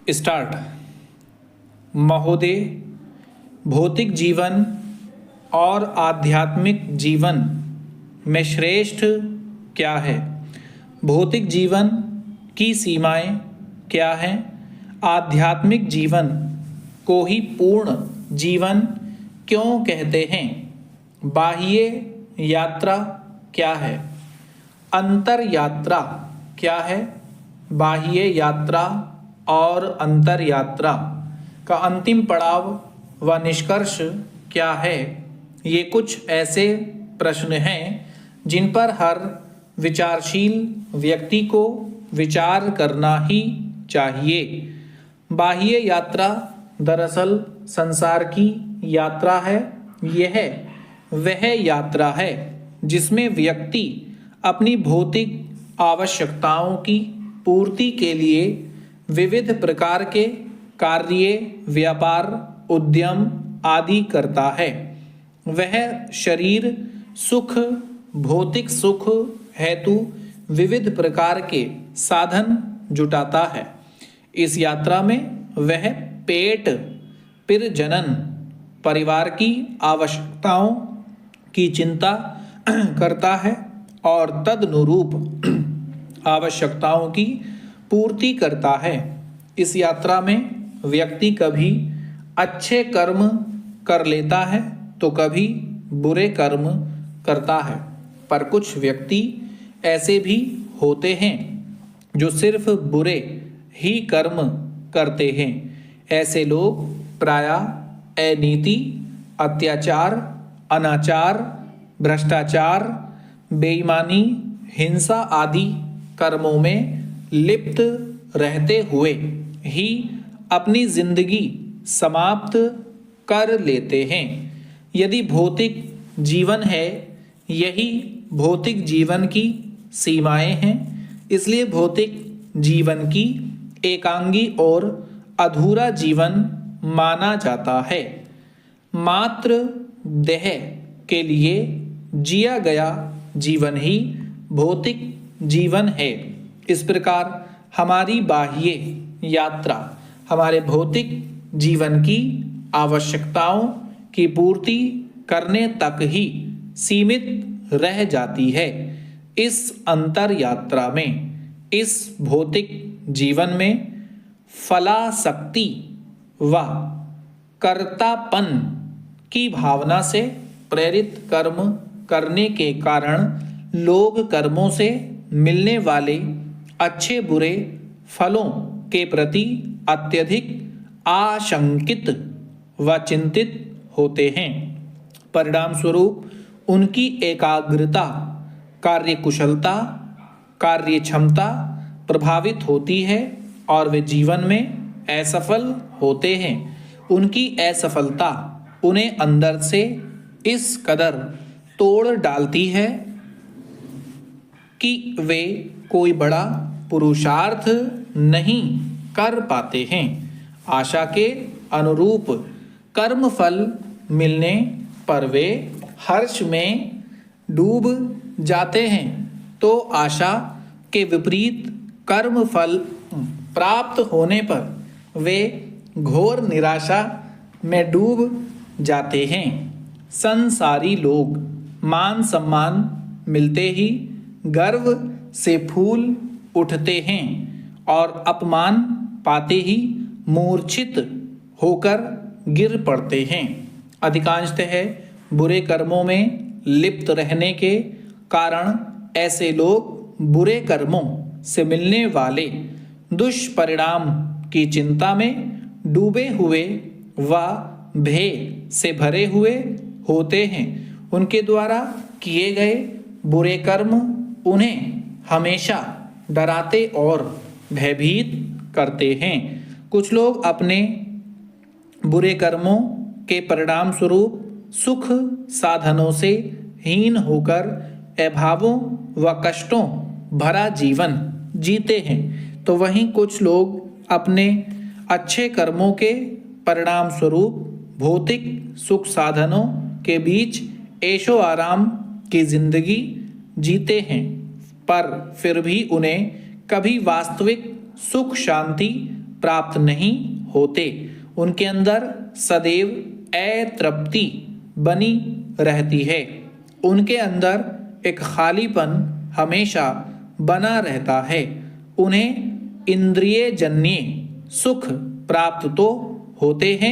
Start. महोदय, भौतिक जीवन और आध्यात्मिक जीवन में श्रेष्ठ क्या है? भौतिक जीवन की सीमाएं क्या हैं? आध्यात्मिक जीवन को ही पूर्ण जीवन क्यों कहते हैं? बाह्य यात्रा क्या है? अंतर यात्रा क्या है? बाह्य यात्रा और अंतर यात्रा का अंतिम पड़ाव व निष्कर्ष क्या है? ये कुछ ऐसे प्रश्न हैं जिन पर हर विचारशील व्यक्ति को विचार करना ही चाहिए। बाह्य यात्रा दरअसल संसार की यात्रा है। यह वह यात्रा है जिसमें व्यक्ति अपनी भौतिक आवश्यकताओं की पूर्ति के लिए विविध प्रकार के कार्य, व्यापार, उद्यम आदि करता है। वह शरीर सुख, भौतिक सुख हेतु विविध प्रकार के साधन जुटाता है। इस यात्रा में वह पेट, फिर जनन, परिवार की आवश्यकताओं की चिंता करता है और तदनुरूप आवश्यकताओं की पूर्ति करता है। इस यात्रा में व्यक्ति कभी अच्छे कर्म कर लेता है तो कभी बुरे कर्म करता है। पर कुछ व्यक्ति ऐसे भी होते हैं जो सिर्फ बुरे ही कर्म करते हैं। ऐसे लोग प्रायः अनीति, अत्याचार, अनाचार, भ्रष्टाचार, बेईमानी, हिंसा आदि कर्मों में लिप्त रहते हुए ही अपनी जिंदगी समाप्त कर लेते हैं। यदि भौतिक जीवन है, यही भौतिक जीवन की सीमाएं हैं। इसलिए भौतिक जीवन की एकांगी और अधूरा जीवन माना जाता है। मात्र देह के लिए जिया गया जीवन ही भौतिक जीवन है। इस प्रकार हमारी बाह्य यात्रा हमारे भौतिक जीवन की आवश्यकताओं की पूर्ति करने तक ही सीमित रह जाती है। इस अंतर यात्रा में, इस भौतिक जीवन में फलासक्ति व कर्तापन की भावना से प्रेरित कर्म करने के कारण लोग कर्मों से मिलने वाले अच्छे बुरे फलों के प्रति अत्यधिक आशंकित व चिंतित होते हैं। परिणाम स्वरूप उनकी एकाग्रता, कार्यकुशलता, कार्य क्षमता प्रभावित होती है और वे जीवन में असफल होते हैं। उनकी असफलता उन्हें अंदर से इस कदर तोड़ डालती है कि वे कोई बड़ा पुरुषार्थ नहीं कर पाते हैं। आशा के अनुरूप कर्म फल मिलने पर वे हर्ष में डूब जाते हैं, तो आशा के विपरीत कर्म फल प्राप्त होने पर वे घोर निराशा में डूब जाते हैं। संसारी लोग मान सम्मान मिलते ही गर्व से फूल उठते हैं और अपमान पाते ही मूर्छित होकर गिर पड़ते हैं। अधिकांशतः बुरे कर्मों में लिप्त रहने के कारण ऐसे लोग बुरे कर्मों से मिलने वाले दुष्परिणाम की चिंता में डूबे हुए व भय से भरे हुए होते हैं। उनके द्वारा किए गए बुरे कर्म उन्हें हमेशा डराते और भयभीत करते हैं। कुछ लोग अपने बुरे कर्मों के परिणाम स्वरूप सुख साधनों से हीन होकर अभावों व कष्टों भरा जीवन जीते हैं, तो वहीं कुछ लोग अपने अच्छे कर्मों के परिणाम स्वरूप भौतिक सुख साधनों के बीच ऐशो आराम की जिंदगी जीते हैं, पर फिर भी उन्हें कभी वास्तविक सुख शांति प्राप्त नहीं होते। उनके अंदर सदैव अतृप्ति बनी रहती है। उनके अंदर एक खालीपन हमेशा बना रहता है। उन्हें इंद्रियजन्य सुख प्राप्त तो होते हैं